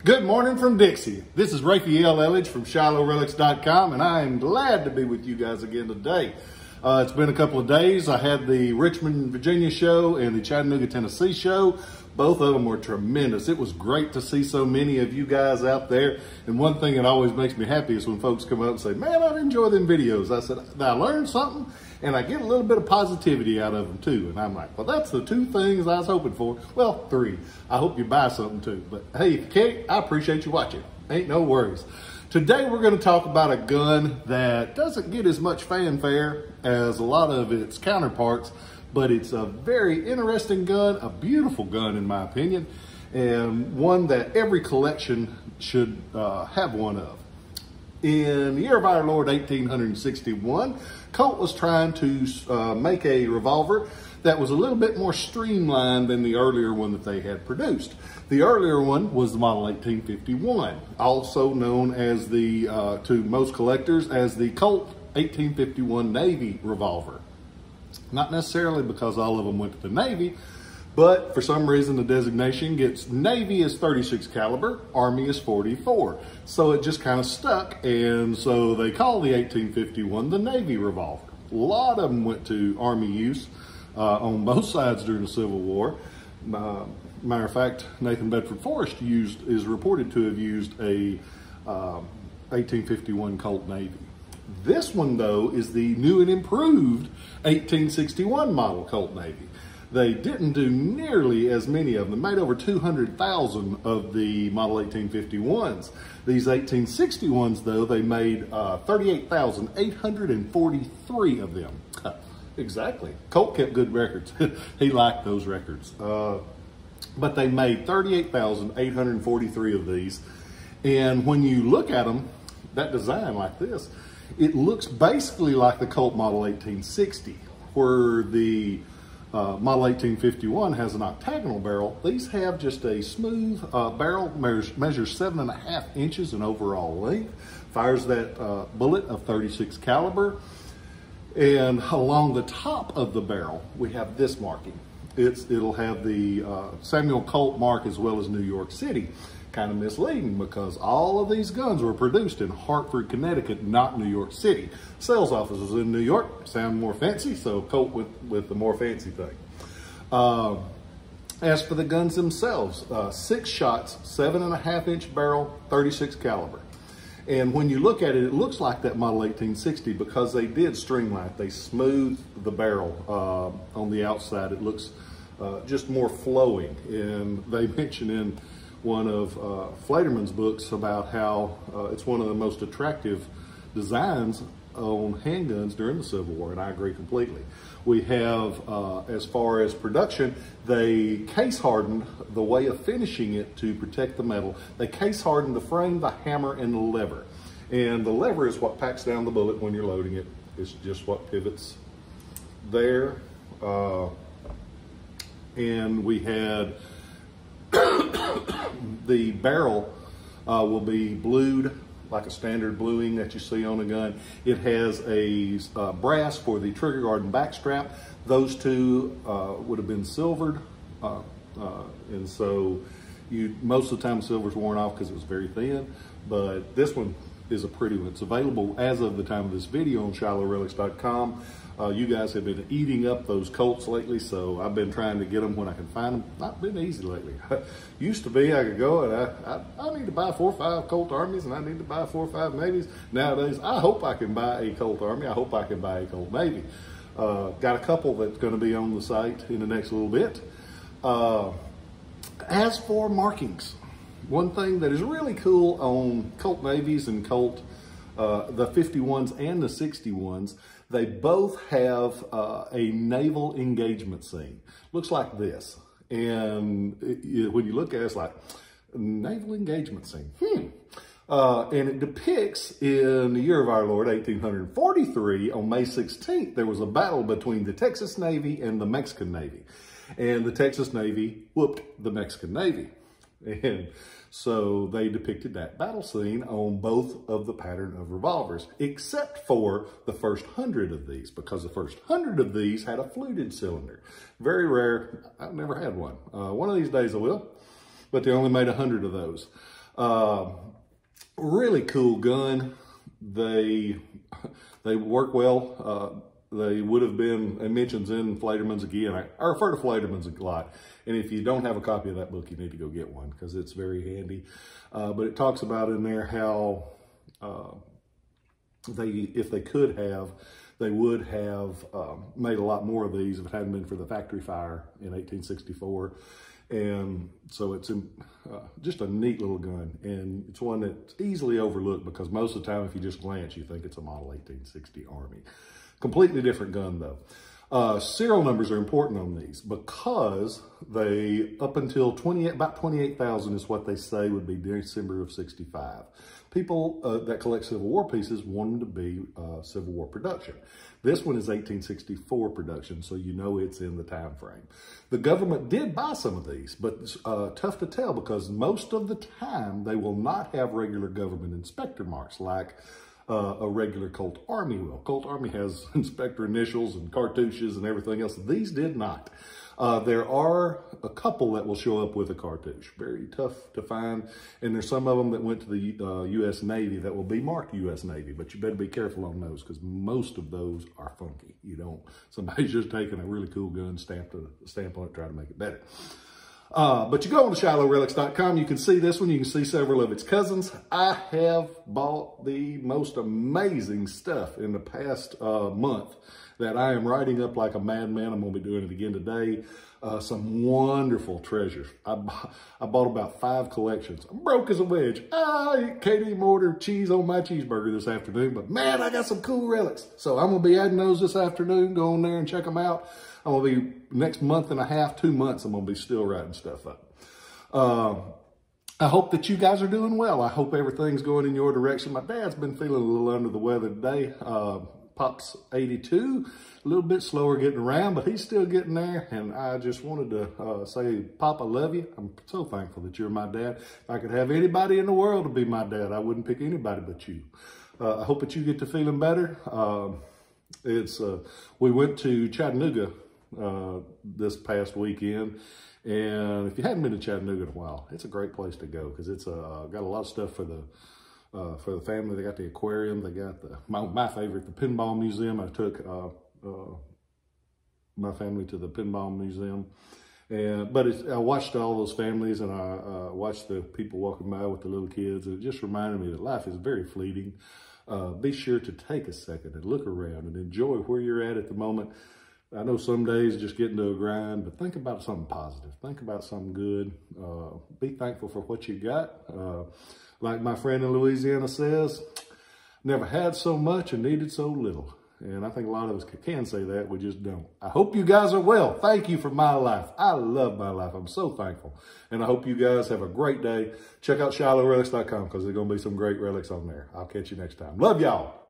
Good morning from Dixie. This is Rafael Eledge from Relics.com, and I am glad to be with you guys again today. It's been a couple of days. I had the Richmond, Virginia show and the Chattanooga, Tennessee show. Both of them were tremendous. It was great to see so many of you guys out there. And one thing that always makes me happy is when folks come up and say, man, I enjoy them videos. I said, I learned something and I get a little bit of positivity out of them too. And I'm like, well, that's the two things I was hoping for. Well, three. I hope you buy something too. But hey, if you can't, I appreciate you watching. Ain't no worries. Today we're going to talk about a gun that doesn't get as much fanfare as a lot of its counterparts, but it's a very interesting gun, a beautiful gun in my opinion, and one that every collection should have one of. In the year of our Lord 1861, Colt was trying to make a revolver that was a little bit more streamlined than the earlier one that they had produced. The earlier one was the model 1851, also known as the, to most collectors, as the Colt 1851 Navy revolver. Not necessarily because all of them went to the Navy, but for some reason the designation gets Navy is 36 caliber, Army is 44. So it just kind of stuck, and so they call the 1851 the Navy revolver. A lot of them went to Army use on both sides during the Civil War. Matter of fact, Nathan Bedford Forrest is reported to have used a 1851 Colt Navy. This one, though, is the new and improved 1861 model Colt Navy. They didn't do nearly as many of them. They made over 200,000 of the model 1851s. These 1861s, though, they made 38,843 of them. Exactly. Colt kept good records. He liked those records. But they made 38,843 of these. And when you look at them, that design like this, it looks basically like the Colt Model 1860, where the Model 1851 has an octagonal barrel. These have just a smooth barrel, measures 7.5 inches in overall length, fires that bullet of 36 caliber. And along the top of the barrel, we have this marking. It'll have the Samuel Colt mark as well as New York City. Kind of misleading because all of these guns were produced in Hartford, Connecticut, not New York City. Sales offices in New York sound more fancy, so Colt with the more fancy thing. As for the guns themselves, 6 shots, 7.5 inch barrel, 36 caliber. And when you look at it, it looks like that Model 1860 because they did streamline it. They smoothed the barrel on the outside. It looks just more flowing. And they mention in one of Flaterman's books about how it's one of the most attractive designs on handguns during the Civil War, and I agree completely. We have, as far as production, they case hardened the way of finishing it to protect the metal. They case hardened the frame, the hammer, and the lever. And the lever is what packs down the bullet when you're loading it. It's just what pivots there. And we had the barrel will be blued like a standard bluing that you see on a gun. It has a brass for the trigger guard and back strap. Those two would have been silvered, and so most of the time silver's worn off because it was very thin, but this one is a pretty one. It's available as of the time of this video on Relics.com. You guys have been eating up those Colts lately, so I've been trying to get them when I can find them. Not been easy lately. Used to be I could go and I need to buy 4 or 5 Colt Armies and I need to buy 4 or 5 Navies. Nowadays, I hope I can buy a Colt Army. I hope I can buy a Colt Navy. Got a couple that's going to be on the site in the next little bit. As for markings, one thing that is really cool on Colt Navies and Colt, the 51s and the 61s, they both have a naval engagement scene. Looks like this. And when you look at it, it's like, naval engagement scene. And it depicts in the year of our Lord, 1843, on May 16th, there was a battle between the Texas Navy and the Mexican Navy. And the Texas Navy whooped the Mexican Navy. And so they depicted that battle scene on both of the pattern of revolvers, except for the first 100 of these, because the first 100 of these had a fluted cylinder. Very rare. I've never had one. One of these days I will, but they only made 100 of those. Really cool gun. They work well. They would have been, it mentions in Flaterman's again. I refer to Flaterman's a lot. And if you don't have a copy of that book, you need to go get one because it's very handy. But it talks about in there how if they could have, they would have made a lot more of these if it hadn't been for the factory fire in 1864. And so it's just a neat little gun. And it's one that's easily overlooked because most of the time, if you just glance, you think it's a model 1860 Army. Completely different gun though. Serial numbers are important on these because they, up until about 28,000 is what they say would be December of 65. People that collect Civil War pieces want them to be Civil War production. This one is 1864 production, so you know it's in the time frame. The government did buy some of these, but it's tough to tell because most of the time they will not have regular government inspector marks like a regular Colt Army will. Colt Army has inspector initials and cartouches and everything else. These did not. There are a couple that will show up with a cartouche. Very tough to find. And there's some of them that went to the U.S. Navy that will be marked U.S. Navy, but you better be careful on those because most of those are funky. You don't, somebody's just taking a really cool gun, stamp on it, try to make it better. But you go on to ShilohRelics.com, you can see this one, you can see several of its cousins. I have bought the most amazing stuff in the past month that I am writing up like a madman. I'm going to be doing it again today. Some wonderful treasures. I bought about 5 collections. I'm broke as a wedge. I can't even order cheese on my cheeseburger this afternoon, but man, I got some cool relics. So I'm going to be adding those this afternoon. Go on there and check them out. I'm going to be, next month and a half, 2 months, I'm going to be still writing stuff up. I hope that you guys are doing well. I hope everything's going in your direction. My dad's been feeling a little under the weather today. Pop's 82, a little bit slower getting around, but he's still getting there. And I just wanted to say, Pop, I love you. I'm so thankful that you're my dad. If I could have anybody in the world to be my dad, I wouldn't pick anybody but you. I hope that you get to feeling better. We went to Chattanooga this past weekend. And if you haven't been to Chattanooga in a while, it's a great place to go because it's got a lot of stuff for the family. They got the aquarium. They got my favorite, the pinball museum. I took my family to the pinball museum. But I watched all those families and I watched the people walking by with the little kids. And it just reminded me that life is very fleeting. Be sure to take a second and look around and enjoy where you're at the moment. I know some days just get into a grind, but think about something positive. Think about something good. Be thankful for what you got. Like my friend in Louisiana says, never had so much and needed so little. And I think a lot of us can say that, we just don't. I hope you guys are well. Thank you for my life. I love my life. I'm so thankful. And I hope you guys have a great day. Check out ShilohRelics.com because there's going to be some great relics on there. I'll catch you next time. Love y'all.